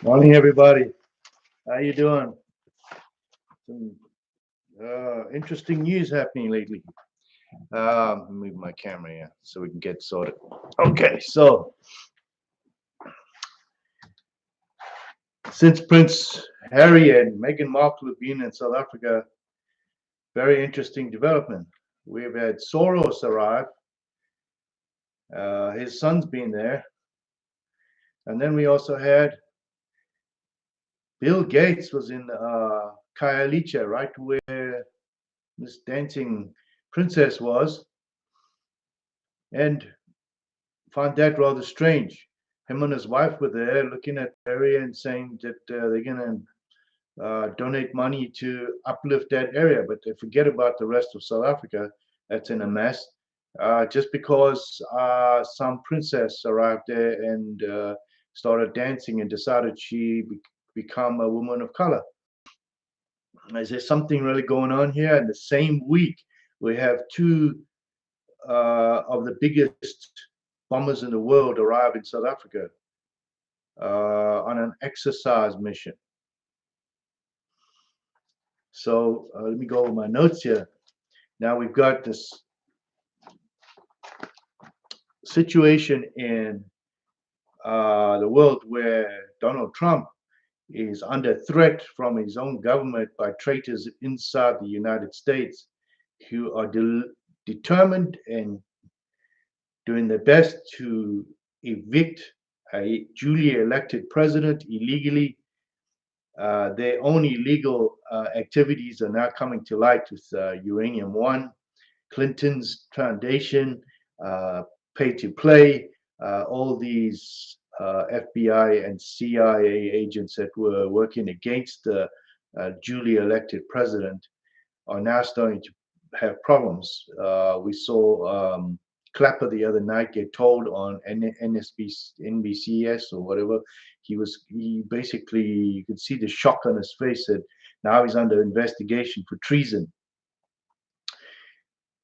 Morning, everybody. How you doing? Some interesting news happening lately. Move my camera here so we can get sorted. Okay, so since Prince Harry and Meghan Markle have been in South Africa, very interesting development. We've had Soros arrive. His son's been there, and then we also had Bill Gates was in Khayelitsha, right where this dancing princess was, and found that rather strange. Him and his wife were there looking at the area and saying that they're going to donate money to uplift that area, but they forget about the rest of South Africa that's in a mess. Just because some princess arrived there and started dancing and decided she become a woman of color. Is there something really going on here? In the same week, we have two of the biggest bombers in the world arrive in South Africa on an exercise mission. So let me go over my notes here. Now we've got this situation in the world where Donald Trump is under threat from his own government by traitors inside the United States who are determined and doing their best to evict a duly elected president illegally. Their own illegal activities are now coming to light with Uranium One, Clinton's foundation, pay to play, all these FBI and CIA agents that were working against the duly elected president are now starting to have problems. We saw Clapper the other night get told on NBCS or whatever. He basically, you could see the shock on his face that now he's under investigation for treason.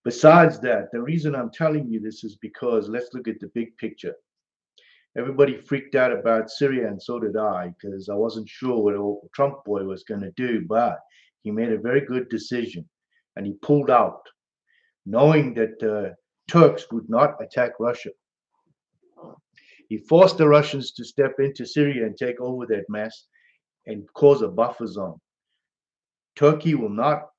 Besides that, the reason I'm telling you this is because let's look at the big picture. Everybody freaked out about Syria, and so did I, because I wasn't sure what old Trump boy was going to do, but he made a very good decision and he pulled out, knowing that the Turks would not attack Russia. He forced the Russians to step into Syria and take over that mess and cause a buffer zone. Turkey will not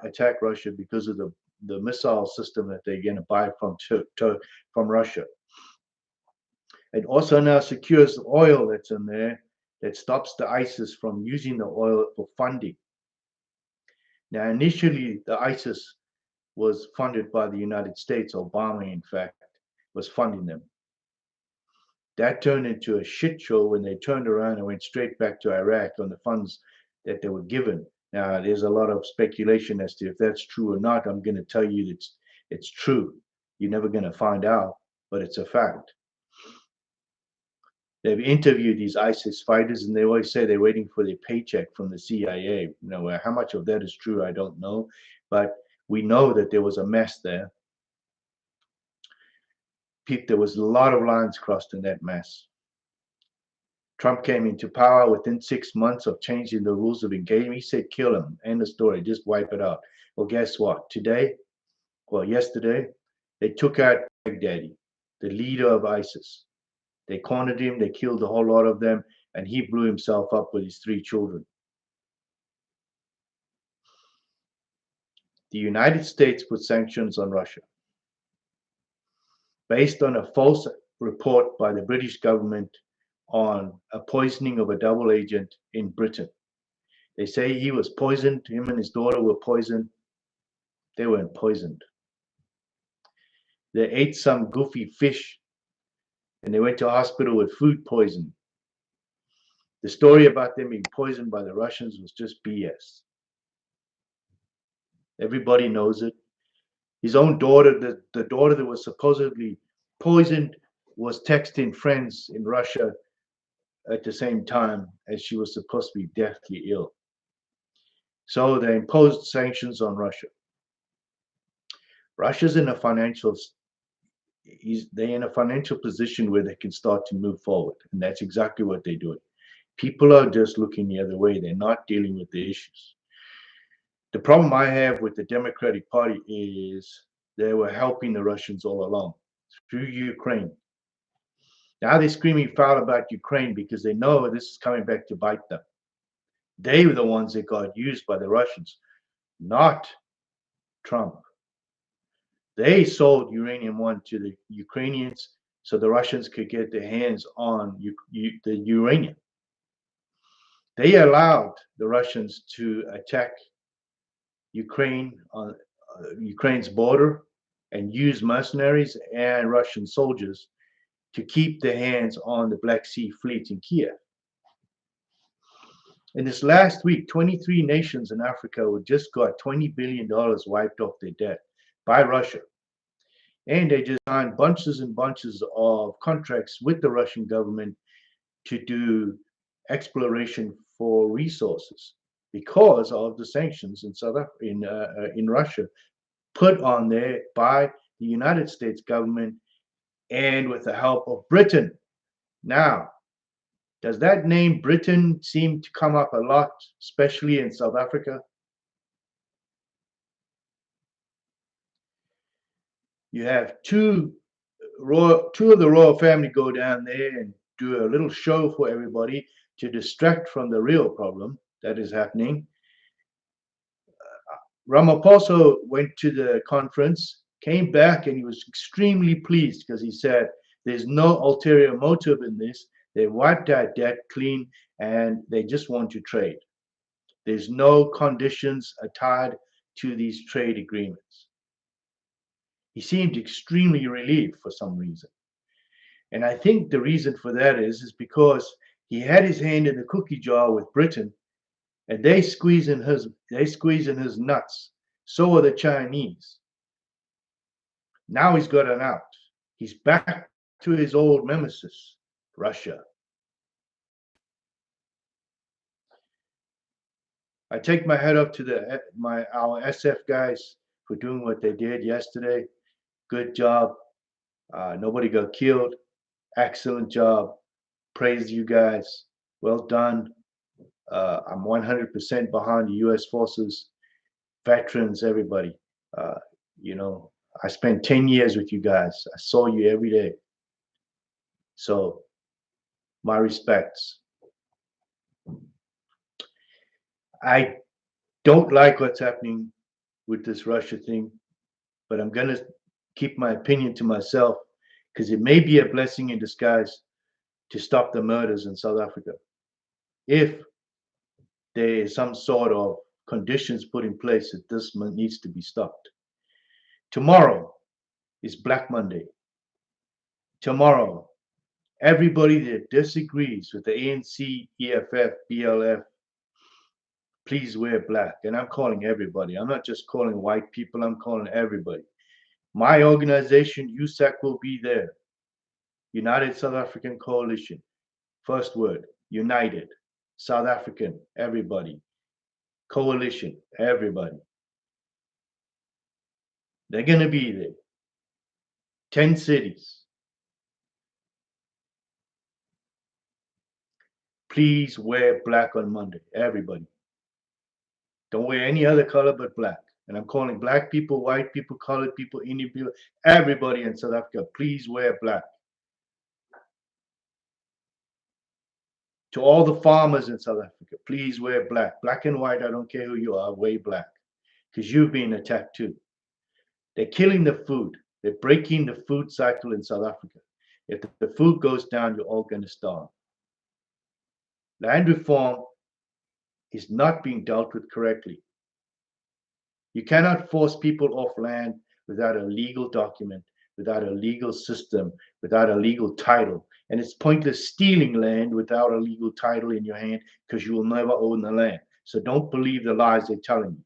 attack Russia because of the missile system that they're going to buy from Russia. It also now secures the oil that's in there that stops the ISIS from using the oil for funding. Now, initially, the ISIS was funded by the United States. Obama, in fact, was funding them. That turned into a shit show when they turned around and went straight back to Iraq on the funds that they were given. Now, there's a lot of speculation as to if that's true or not. I'm going to tell you that it's true. You're never going to find out, but it's a fact. They've interviewed these ISIS fighters, and they always say they're waiting for their paycheck from the CIA. You know, how much of that is true, I don't know, but we know that there was a mess there. There was a lot of lines crossed in that mess. Trump came into power within 6 months of changing the rules of engagement. He said, kill him, end of story, just wipe it out. Well, guess what? Yesterday, they took out Baghdadi, the leader of ISIS. They cornered him, they killed a whole lot of them, and he blew himself up with his 3 children. The United States put sanctions on Russia based on a false report by the British government on a poisoning of a double agent in Britain. They say he was poisoned, him and his daughter were poisoned. They weren't poisoned. They ate some goofy fish and they went to hospital with food poisoning. The story about them being poisoned by the Russians was just BS. Everybody knows it. His own daughter, the daughter that was supposedly poisoned, was texting friends in Russia at the same time as she was supposed to be deathly ill. So they imposed sanctions on Russia. Russia's in a financial they're in a financial position where they can start to move forward, and that's exactly what they're doing. People are just looking the other way. They're not dealing with the issues. The problem I have with the Democratic Party is they were helping the Russians all along through Ukraine. Now they're screaming foul about Ukraine because they know this is coming back to bite them. They were the ones that got used by the Russians, not Trump. They sold uranium one to the Ukrainians so the Russians could get their hands on the uranium. They allowed the Russians to attack Ukraine on Ukraine's border and use mercenaries and Russian soldiers to keep their hands on the Black Sea Fleet in Kiev. In this last week, 23 nations in Africa just got $20 billion wiped off their debt by Russia. And they just signed bunches and bunches of contracts with the Russian government to do exploration for resources because of the sanctions in Russia put on there by the United States government and with the help of Britain. Now, does that name Britain seem to come up a lot, especially in South Africa? You have two of the royal family go down there and do a little show for everybody to distract from the real problem that is happening. Ramaphosa went to the conference, came back, and he was extremely pleased because he said there's no ulterior motive in this. They wiped that debt clean and they just want to trade. There's no conditions tied to these trade agreements. He seemed extremely relieved for some reason. And I think the reason for that is because he had his hand in the cookie jar with Britain, and they squeeze in his nuts. So are the Chinese. Now he's got an out. He's back to his old nemesis, Russia. I take my head up to our SF guys for doing what they did yesterday. Good job. Nobody got killed. Excellent job. Praise you guys. Well done. I'm 100% behind the U.S. forces, veterans, everybody. I spent 10 years with you guys. I saw you every day. So, my respects. I don't like what's happening with this Russia thing, but I'm going to keep my opinion to myself because it may be a blessing in disguise to stop the murders in South Africa. If there is some sort of conditions put in place that this needs to be stopped. Tomorrow is Black Monday. Tomorrow, everybody that disagrees with the ANC, EFF, BLF, please wear black. And I'm calling everybody. I'm not just calling white people, I'm calling everybody. My organization, USAC, will be there. United South African Coalition. First word, united. South African, everybody. Coalition, everybody. They're going to be there. 10 cities. Please wear black on Monday, everybody. Don't wear any other color but black. And I'm calling black people, white people, colored people, Indian people, everybody in South Africa, please wear black. To all the farmers in South Africa, please wear black. Black and white, I don't care who you are, wear black. Because you've been attacked too. They're killing the food. They're breaking the food cycle in South Africa. If the food goes down, you're all going to starve. Land reform is not being dealt with correctly. You cannot force people off land without a legal document, without a legal system, without a legal title. And it's pointless stealing land without a legal title in your hand because you will never own the land. So don't believe the lies they're telling you.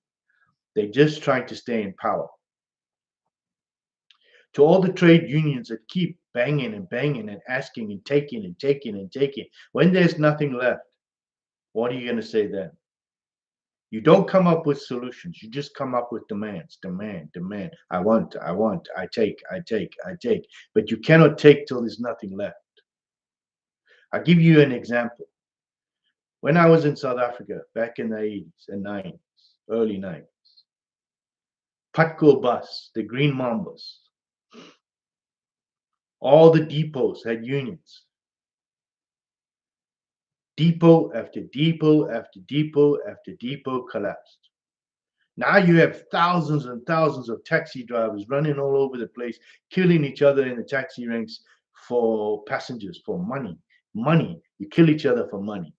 They're just trying to stay in power. To all the trade unions that keep banging and banging and asking and taking and taking and taking, when there's nothing left, what are you going to say then? You don't come up with solutions. You just come up with demands, demand, demand. I want, I take, I take, I take. But you cannot take till there's nothing left. I'll give you an example. When I was in South Africa back in the 80s and 90s, early 90s, Patco bus, the Green Mambas, all the depots had unions. Depot after depot after depot after depot collapsed. Now you have thousands and thousands of taxi drivers running all over the place, killing each other in the taxi ranks for passengers, for money. Money. You kill each other for money.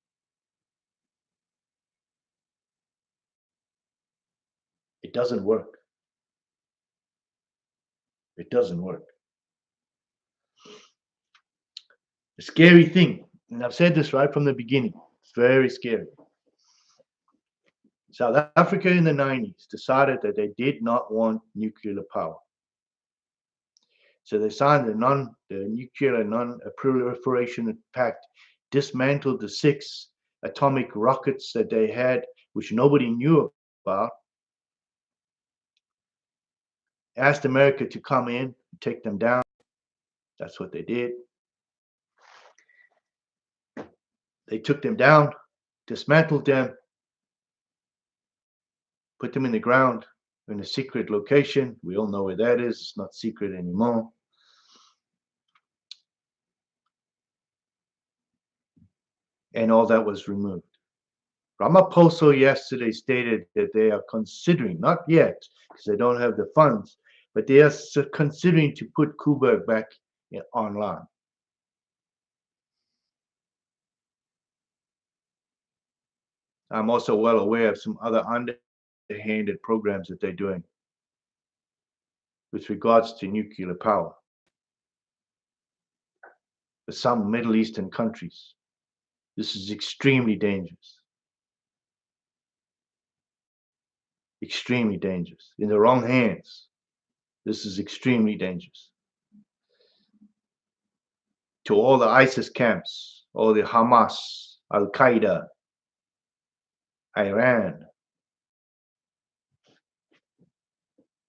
It doesn't work. It doesn't work. The scary thing, and I've said this right from the beginning, it's very scary. South Africa in the 90s decided that they did not want nuclear power. So they signed the Nuclear Non-Proliferation Pact, dismantled the 6 atomic rockets that they had, which nobody knew about, asked America to come in and take them down. That's what they did. They took them down, dismantled them, put them in the ground in a secret location. We all know where that is. It's not secret anymore. And all that was removed. Ramaphosa yesterday stated that they are considering, not yet, because they don't have the funds, but they are considering to put Kuberg back online. I'm also well aware of some other underhanded programs that they're doing with regards to nuclear power. For some Middle Eastern countries, this is extremely dangerous. Extremely dangerous. In the wrong hands, this is extremely dangerous. To all the ISIS camps, all the Hamas, Al-Qaeda, Iran.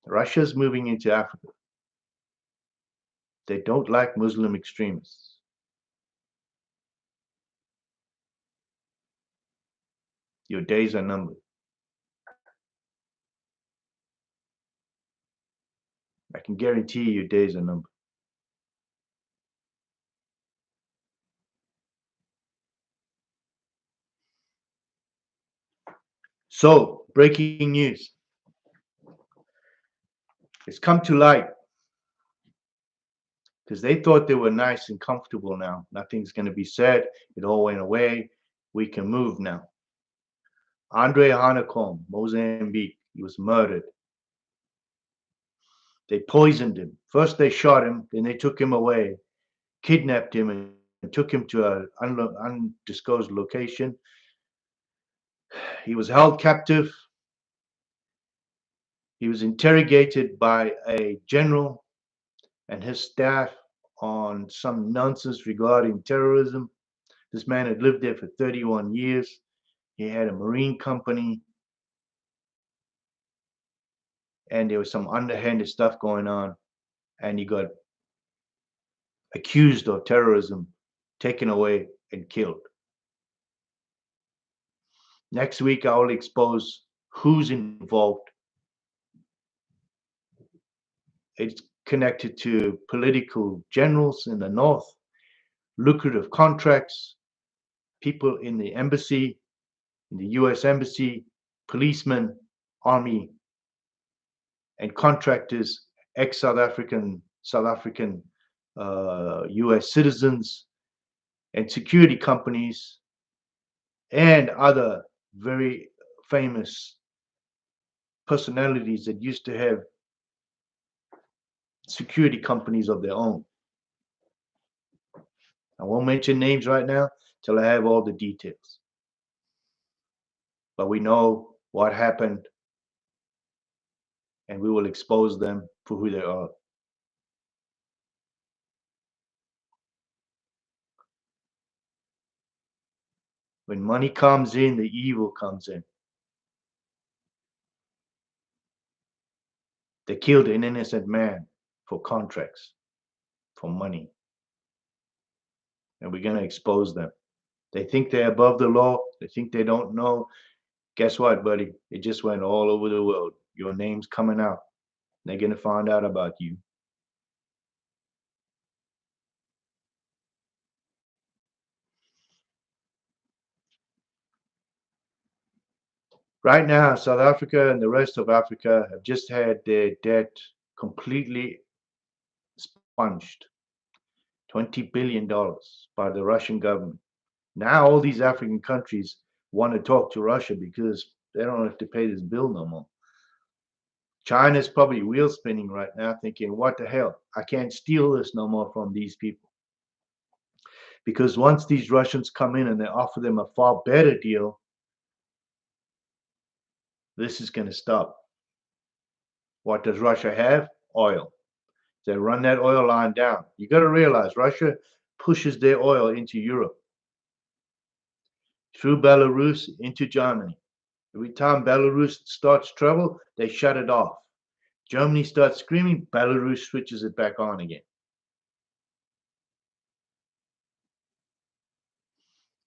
Russia's moving into Africa. They don't like Muslim extremists. Your days are numbered. I can guarantee you your days are numbered. So, breaking news. It's come to light because they thought they were nice and comfortable now. Nothing's going to be said. It all went away. We can move now. Andrei Hanekom, Mozambique, he was murdered. They poisoned him. First they shot him, then they took him away, kidnapped him, and took him to an undisclosed location. He was held captive. He was interrogated by a general and his staff on some nonsense regarding terrorism. This man had lived there for 31 years. He had a marine company. And there was some underhanded stuff going on. And he got accused of terrorism, taken away, and killed. Next week, I will expose who's involved. It's connected to political generals in the north, lucrative contracts, people in the embassy, in the US embassy, policemen, army, and contractors, ex-South African, US citizens, and security companies, and other very famous personalities that used to have security companies of their own. I won't mention names right now till I have all the details. But we know what happened, and we will expose them for who they are. When money comes in, the evil comes in. They killed an innocent man for contracts, for money, and we're going to expose them. They think they're above the law. They think they don't know. Guess what, buddy? It just went all over the world. Your name's coming out. They're going to find out about you. Right now, South Africa and the rest of Africa have just had their debt completely sponged. $20 billion by the Russian government. Now all these African countries want to talk to Russia because they don't have to pay this bill no more. China's probably wheel spinning right now, thinking, what the hell? I can't steal this no more from these people. Because once these Russians come in and they offer them a far better deal, this is going to stop. What does Russia have? Oil. They run that oil line down. You got to realize Russia pushes their oil into Europe, through Belarus into Germany. Every time Belarus starts trouble, they shut it off. Germany starts screaming, Belarus switches it back on again.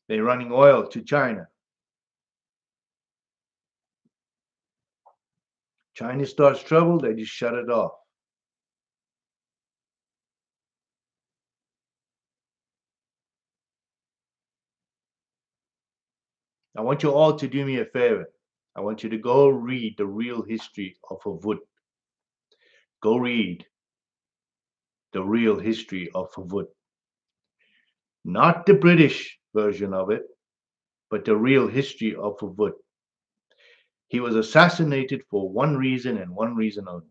They're running oil to China. China starts trouble, they just shut it off. I want you all to do me a favor. I want you to go read the real history of Havut. Go read the real history of Havut. Not the British version of it, but the real history of Havut. He was assassinated for one reason and one reason only.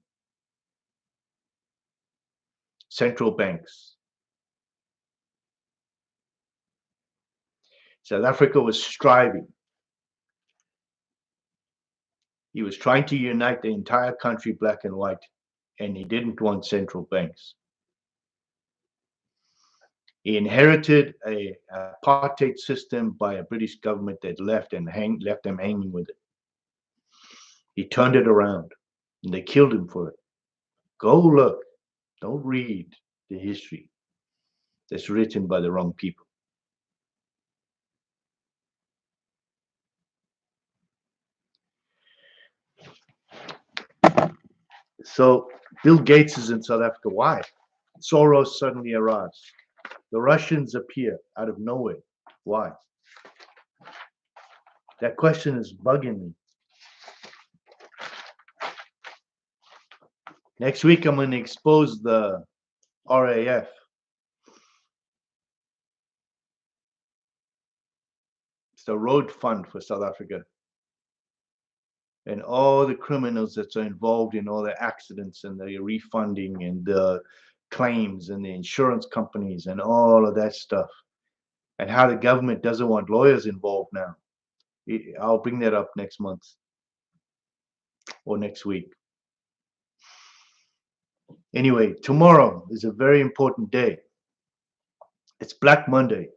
Central banks. South Africa was striving. He was trying to unite the entire country, black and white, and he didn't want central banks. He inherited a apartheid system by a British government that left them hanging with it. He turned it around, and they killed him for it. Go look. Don't read the history that's written by the wrong people. So Bill Gates is in South Africa. Why? Soros suddenly arrives. The Russians appear out of nowhere. Why? That question is bugging me. Next week, I'm going to expose the RAF. It's the road fund for South Africa. And all the criminals that are involved in all the accidents and the refunding and the claims and the insurance companies and all of that stuff. And how the government doesn't want lawyers involved now. I'll bring that up next month or next week. Anyway, tomorrow is a very important day. It's Black Monday.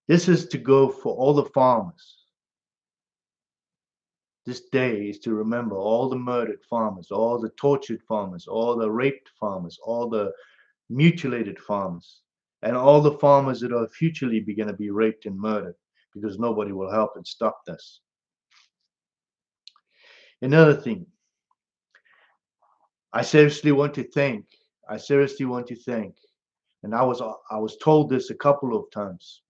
This is to go for all the farmers. This day is to remember all the murdered farmers, all the tortured farmers, all the raped farmers, all the mutilated farmers, and all the farmers that are futurely going to be raped and murdered because nobody will help and stop this. Another thing, I seriously want to thank, and I was told this a couple of times,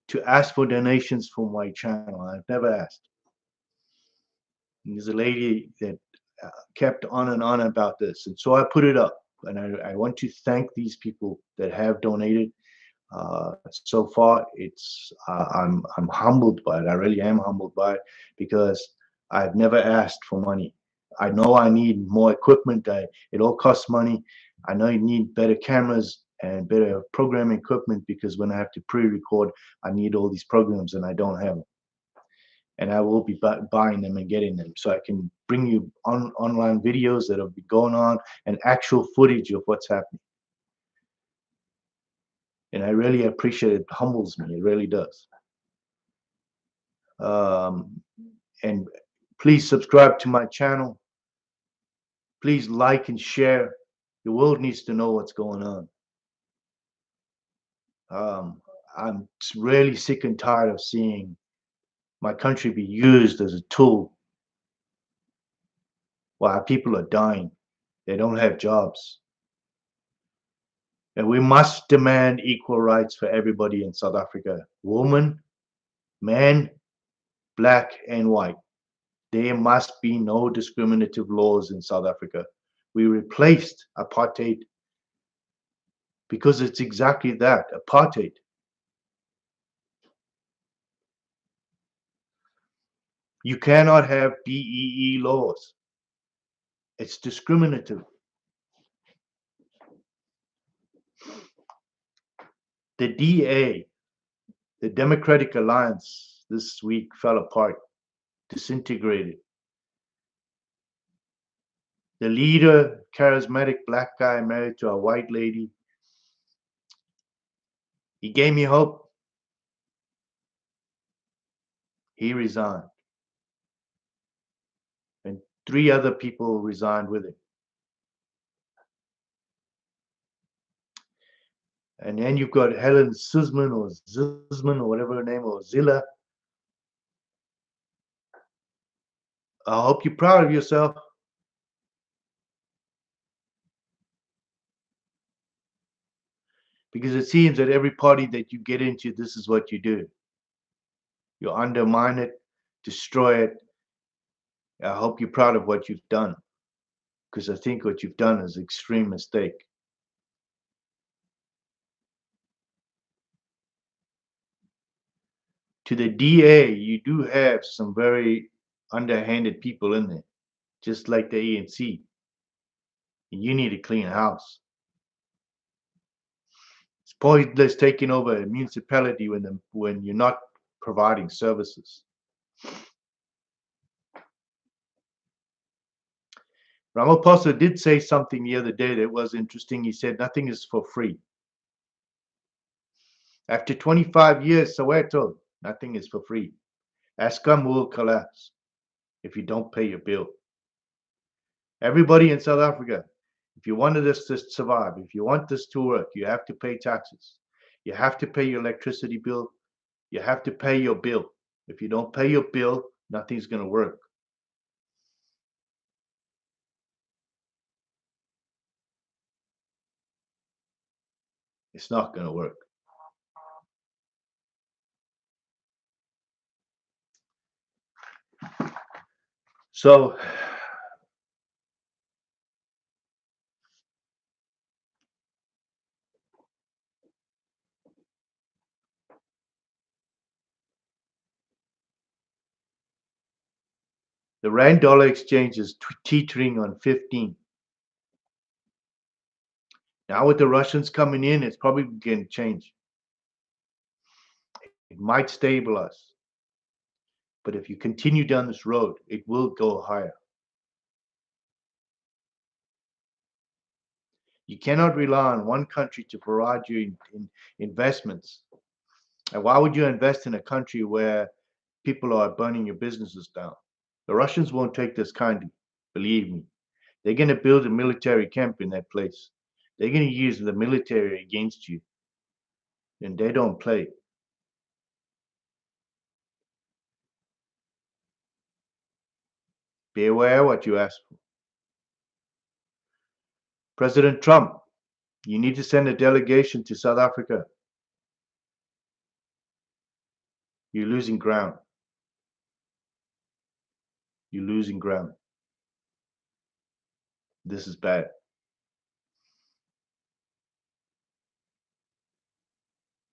to ask for donations for my channel. I've never asked. And there's a lady that kept on and on about this, and so I put it up. And I want to thank these people that have donated. So far, I'm humbled by it. I really am humbled by it because I've never asked for money. I know I need more equipment. It all costs money. I know you need better cameras and better programming equipment because when I have to pre-record, I need all these programs and I don't have them. And I will be buying them and getting them so I can bring you online videos that will be going on and actual footage of what's happening. And I really appreciate it. It humbles me. It really does. And please subscribe to my channel. Please like and share. The world needs to know what's going on. Um, I'm really sick and tired of seeing my country be used as a tool while people are dying. They don't have jobs. And we must demand equal rights for everybody in South Africa, woman, man, black, and white. There must be no discriminative laws in South Africa. We replaced apartheid because it's exactly that, apartheid. You cannot have BEE laws. It's discriminative. The DA, the Democratic Alliance, this week fell apart, disintegrated. The leader, charismatic black guy married to a white lady, he gave me hope. He resigned. And 3 other people resigned with him. And then you've got Helen Zisman or whatever her name, or Zilla. I hope you're proud of yourself. Because it seems that every party that you get into, this is what you do. You undermine it, destroy it. I hope you're proud of what you've done. Because I think what you've done is an extreme mistake. To the DA, you do have some very underhanded people in there, just like the ANC. You need a clean house. It's pointless taking over a municipality when you're not providing services. Ramaphosa did say something the other day that was interesting. He said nothing is for free. After 25 years, Soweto, nothing is for free. Eskom will collapse if you don't pay your bill. Everybody in South Africa, if you wanted this to survive, if you want this to work, you have to pay taxes. You have to pay your electricity bill. You have to pay your bill. If you don't pay your bill, nothing's going to work. It's not going to work. So the rand dollar exchange is teetering on 15. Now with the Russians coming in, it's probably going to change. It might stabilize. But if you continue down this road, it will go higher. You cannot rely on one country to provide you in investments. And why would you invest in a country where people are burning your businesses down? The Russians won't take this kindly, believe me. They're going to build a military camp in that place. They're going to use the military against you. And they don't play. Be aware what you ask for. President Trump, you need to send a delegation to South Africa. You're losing ground. You're losing ground. This is bad.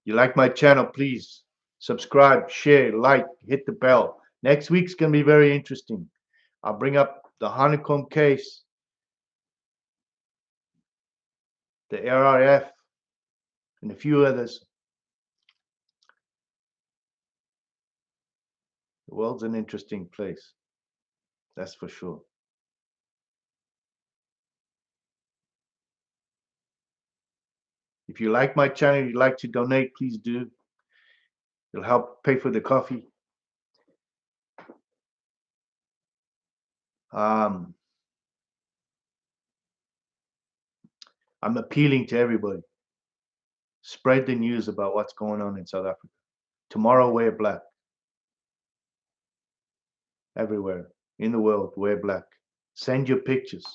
You like my channel, please subscribe, share, like, hit the bell. Next week's going to be very interesting. I'll bring up the Hanekom case, the RRF, and a few others. The world's an interesting place. That's for sure. If you like my channel, you'd like to donate, please do. It'll help pay for the coffee. Um, I'm appealing to everybody. Spread the news about what's going on in South Africa. Tomorrow, wear black. Everywhere in the world, wear black. Send your pictures.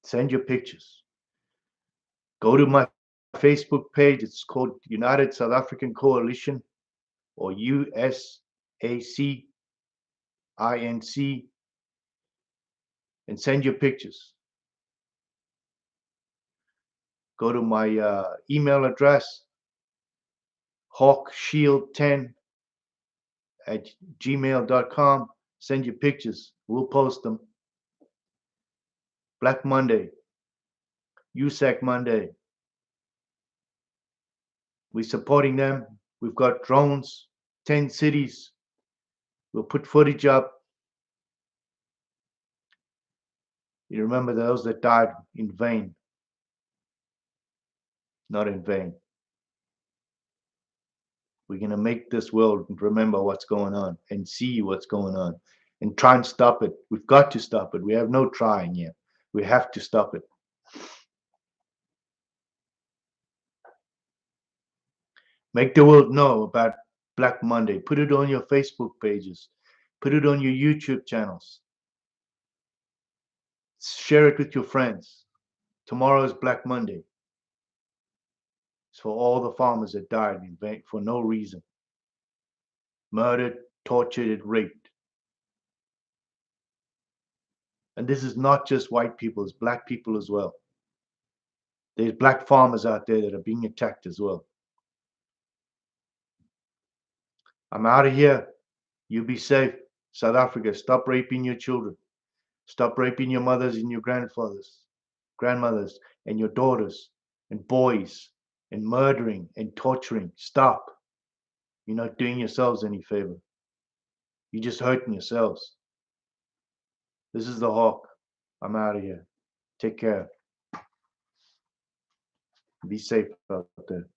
Send your pictures. Go to my Facebook page. It's called United South African Coalition, or USACINC, and send your pictures. Go to my email address, hawkshield10@gmail.com. Send your pictures. We'll post them. Black Monday, USAC Monday. We're supporting them. We've got drones, 10 cities. We'll put footage up. You remember those that died in vain, not in vain. We're going to make this world remember what's going on and see what's going on and try and stop it. We've got to stop it. We have no trying here. We have to stop it. Make the world know about Black Monday. Put it on your Facebook pages. Put it on your YouTube channels. Share it with your friends. Tomorrow is Black Monday. It's for all the farmers that died in vain for no reason. Murdered, tortured, and raped. And this is not just white people, it's black people as well. There's black farmers out there that are being attacked as well. I'm out of here. You be safe. South Africa, stop raping your children. Stop raping your mothers and your grandmothers, and your daughters and boys, and murdering and torturing. Stop. You're not doing yourselves any favor. You're just hurting yourselves. This is the Hawk. I'm out of here. Take care. Be safe out there.